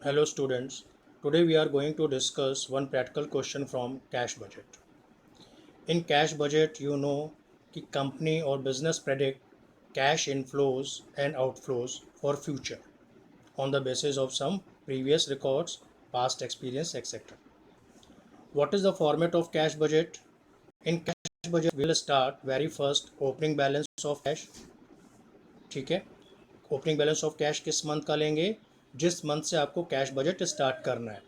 Hello students, today we are going to discuss one practical question from cash budget. In cash budget, you know कि company or business predict cash inflows and outflows for future on the basis of some previous records, past experience, etc. What is the format of cash budget? In cash budget, we will start very first opening balance of cash. ठीक है, opening balance of cash किस month का लेंगे? जिस month से आपको cash budget start करना है.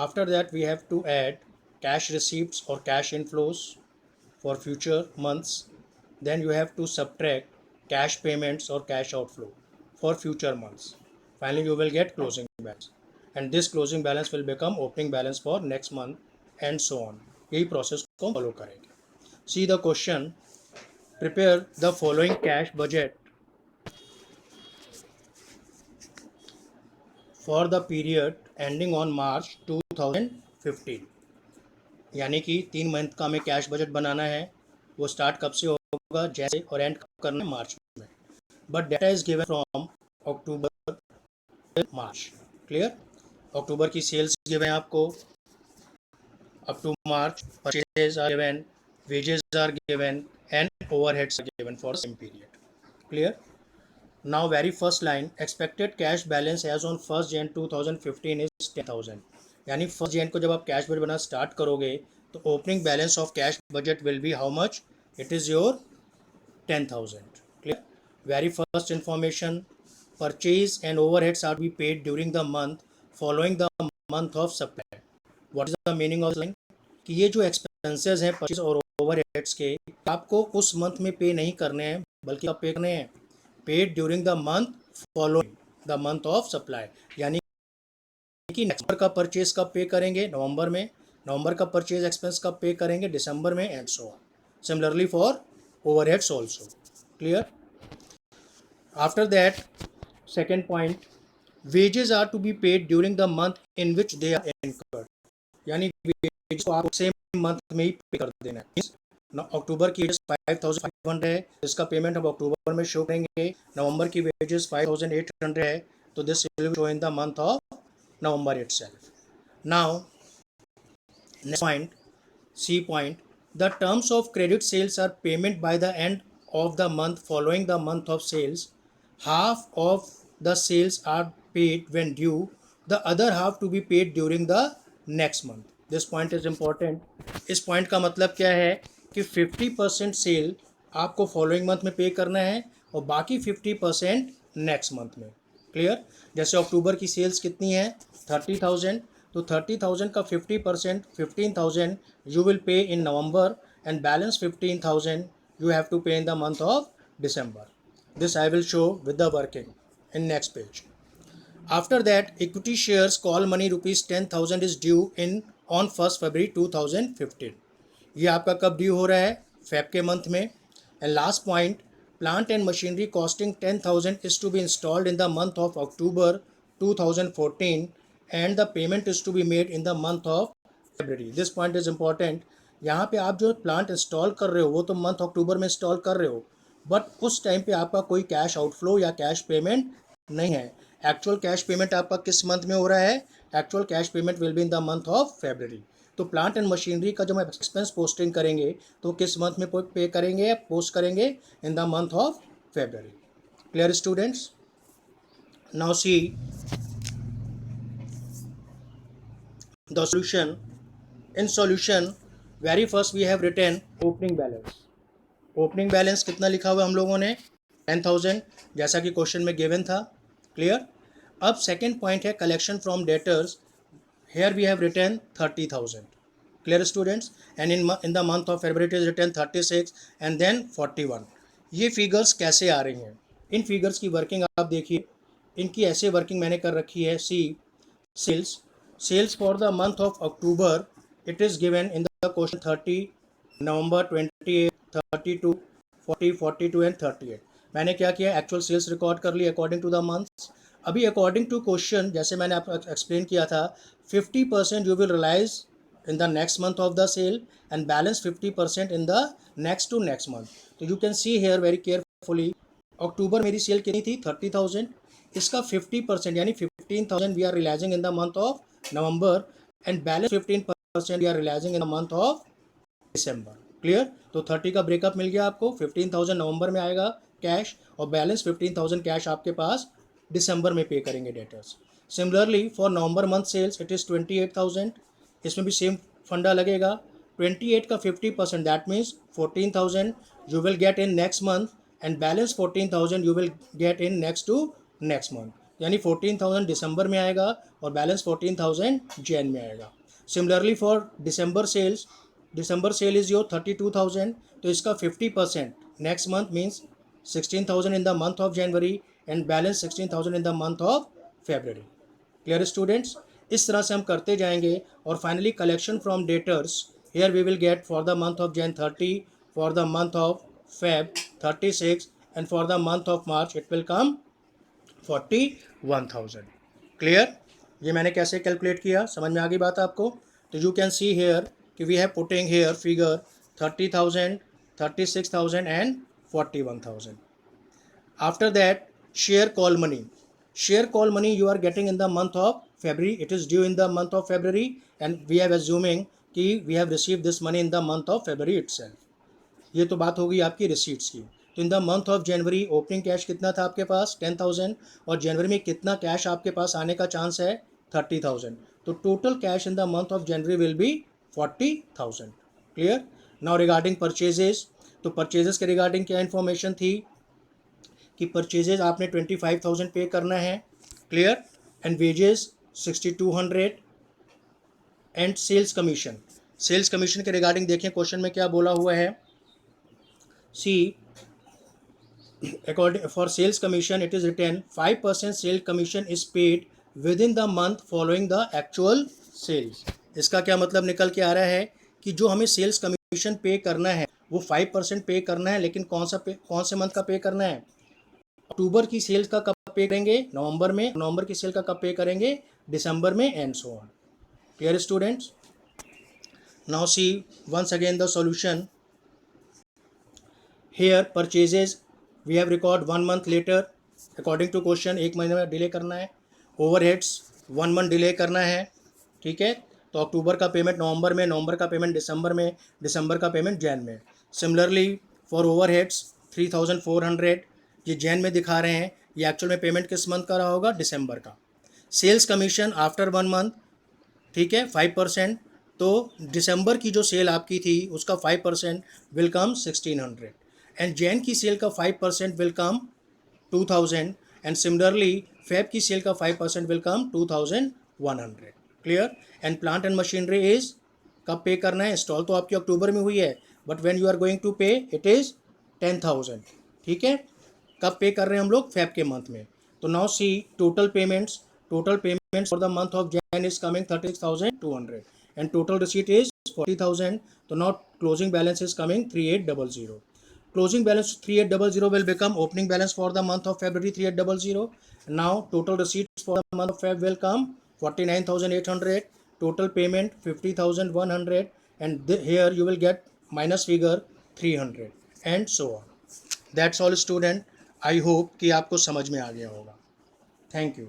After that, we have to add cash receipts or cash inflows for future months. Then you have to subtract cash payments or cash outflow for future months. Finally, you will get closing balance. And this closing balance will become opening balance for next month and so on. यही process को follow करेंगे. See the question. Prepare the following cash budget for the period ending on March 2015. यानी कि 3 month का हमें cash budget बनाना है. वो start कब से होगा, जैसे, और एंड कब करना है? मार्च में. But data is given from October March. Clear? October की सेल्स गिवन है आपको. Up to March purchase are given, wages are given and overheads are given for same period. Clear? Now very first line, expected cash balance as on 1 January 2015 is 10,000. यानी 1 जनवरी को जब आप cash budget बनाना start करोगे तो opening balance of cash budget will be how much? It is your 10,000. Clear? Very first information, purchase and overheads R B paid during the month following the month of supply. What is the meaning of line? कि ये जो expenses हैं purchase और overheads के, आपको उस month में पे नहीं करने हैं, बल्कि आप पे करने हैं paid during the month following the month of supply. यानी कि नवंबर का परचेज कब पे करेंगे? नवंबर में. नवंबर का परचेज एक्सपेंस कब पे करेंगे? दिसंबर में, and so on. Similarly for overheads also. Clear? After that, second point, wages are to be paid during the month in which they are incurred. यानी वेजेस को आप सेम मंथ में ही पे कर देना है. अक्टूबर की वेजेस 5,500 है, इसका पेमेंट हम अक्टूबर में शो करेंगे. नवंबर की वेजेस 5,800 है, तो this will show in the month of November itself. Now next point, C point, the terms of credit sales are payment by the end of the month following the month of sales. Half of the sales are paid when due, the other half to be paid during the next month. This point is important. इस point का मतलब क्या है कि 50% cell आपको following month में पे करना है और बाकी 50% नेक्स्ट मंथ में. क्लियर? जैसे अक्टूबर की सेल्स कितनी है? 30,000. तो 30,000 का 50% 15,000 you will pay in November, and balance 15,000 you have to pay in the month of December. This I will show with the working in next page. After that, equity shares call money rupees 10,000 is due in on 1st February 2015. ये आपका कब due हो रहा है? Feb के month में. And last point, plant and machinery costing 10,000 is to be installed in the month of October 2014 and the payment is to be made in the month of February. This point is important. यहाँ पे आप जो plant install कर रहे हो वो तो month अक्टूबर में इंस्टॉल कर रहे हो, बट उस टाइम पे आपका कोई कैश आउटफ्लो या कैश पेमेंट नहीं है. एक्चुअल कैश पेमेंट आपका किस मंथ में हो रहा है? Actual cash payment will be in the month of February. तो प्लांट एंड मशीनरी का जब हम एक्सपेंस पोस्टिंग करेंगे तो किस मंथ में पे करेंगे, पोस्ट करेंगे? इन the month of February. Clear students? Now C the solution. In solution, very first we have written opening balance. Opening balance कितना लिखा हुआ हम लोगों ने? 10,000, जैसा कि क्वेश्चन में गिवन था. क्लियर? अब सेकेंड पॉइंट है collection from debtors. Here we have written 30,000. Clear students? And in the month of February it is written 36 and then 41. ये फिगर्स कैसे आ रही हैं? इन फिगर्स की वर्किंग आप देखिए. इनकी ऐसे वर्किंग मैंने कर रखी है. सी, sales for the month of October, it is given in the question 30, November 28, 32, 40, 42 and 38. मैंने क्या किया? एक्चुअल सेल्स रिकॉर्ड कर ली अकॉर्डिंग टू द मंथ्स. अभी अकॉर्डिंग टू क्वेश्चन जैसे मैंने आपको एक्सप्लेन किया था, 50% you will realise in the next month of the sale and balance 50% in the next to next month. तो you can see here very carefully, अक्टूबर मेरी cell कितनी थी? 30,000. इसका 50% यानी 15,000 we are realizing in the month of November and balance 15% we are realizing in the month of December. Clear? तो 30 का breakup मिल गया आपको. 15,000 नवंबर में आएगा कैश और बैलेंस 15,000 कैश आपके पास दिसंबर में पे करेंगे debtors. Similarly for November month sales it is 28,000. इसमें भी सेम फंडा लगेगा. 28 का 50% that means 14,000 you will get in next month and balance 14,000 you will get in next to next month. यानी 14,000 दिसंबर में आएगा और बैलेंस 14,000 जैन में आएगा. Similarly for December sales, December sale is your 32,000. तो इसका 50% next month means 16,000 in the month of January and balance 16,000 in the month of February. Clear students? इस तरह से हम करते जाएंगे और finally collection from debtors here we will get for the month of Jan 30, for the month of Feb 36 and for the month of March it will come 41,000. Clear? ये मैंने कैसे कैलकुलेट किया, समझ में आ गई बात आपको? तो यू कैन सी हेयर कि we have putting here figure 30,000, 36,000 and 41,000. After that share call money. Share call money you are getting in the month of February. It is due in the month of February and we are assuming कि we have received this money in the month of February itself. ये तो बात होगी आपकी receipts की. तो इन the month of January opening cash कितना था आपके पास 10,000 और जनवरी में कितना कैश आपके पास आने का चांस है 30,000. तो total cash in the month of January will be 40,000. Clear? Now regarding purchases. तो परचेजेस के रिगार्डिंग क्या इन्फॉर्मेशन थी कि परचेजेज आपने 25,000 पे करना है. Clear? And wages 6,200 and sales commission. Sales commission के रिगार्डिंग देखें क्वेश्चन में क्या बोला हुआ है. See according for sales commission it is written 5% sale commission is paid within the month following the actual sales. इसका क्या मतलब निकल के आ रहा है कि जो हमें सेल्स कमीशन पे करना है वो 5% पे करना है, लेकिन कौन से मंथ का पे करना है? अक्टूबर की सेल्स का कब पे करेंगे? नवंबर में. नवंबर की सेल का कब पे करेंगे? दिसंबर में and so on. Clear students? Now see once again the solution. Here purchases we have record 1 month later according to question. 1 महीने में डिले करना है. ओवरहेड्स 1 मंथ डिले करना है. ठीक है? तो अक्टूबर का पेमेंट नवंबर में, नवंबर का पेमेंट दिसंबर में, दिसंबर का पेमेंट जैन में. सिमिलरली फॉर ओवरहेड्स 3,400 ये जैन में दिखा रहे हैं. ये एक्चुअल में पेमेंट किस मंथ का रहा होगा? दिसंबर का. Sales commission after 1 month. ठीक है? 5%. तो दिसंबर की जो सेल आपकी थी उसका 5% विल कम 1,600 एंड जैन की सेल का 5% will come 2,000 and similarly Feb की सेल का 5% will come 2,100. Clear? And plant and machinery is कब पे करना है? इंस्टॉल तो आपकी अक्टूबर में हुई है but when you are going to pay it is 10,000. ठीक है? कब पे कर रहे हैं हम लोग? फेब के मंथ में. तो now see total payments for the month of Jain is coming 36,200 and total receipt is 40,000. तो now closing balance is coming 3,800. Closing balance 3,800 will become opening balance for the month of February 3,800. Now total receipts for the month of Feb will come 49,800. Total payment 50,100 and here you will get minus figure 300 and so on. That's all student. I hope कि आपको समझ में आ गया होगा. Thank you.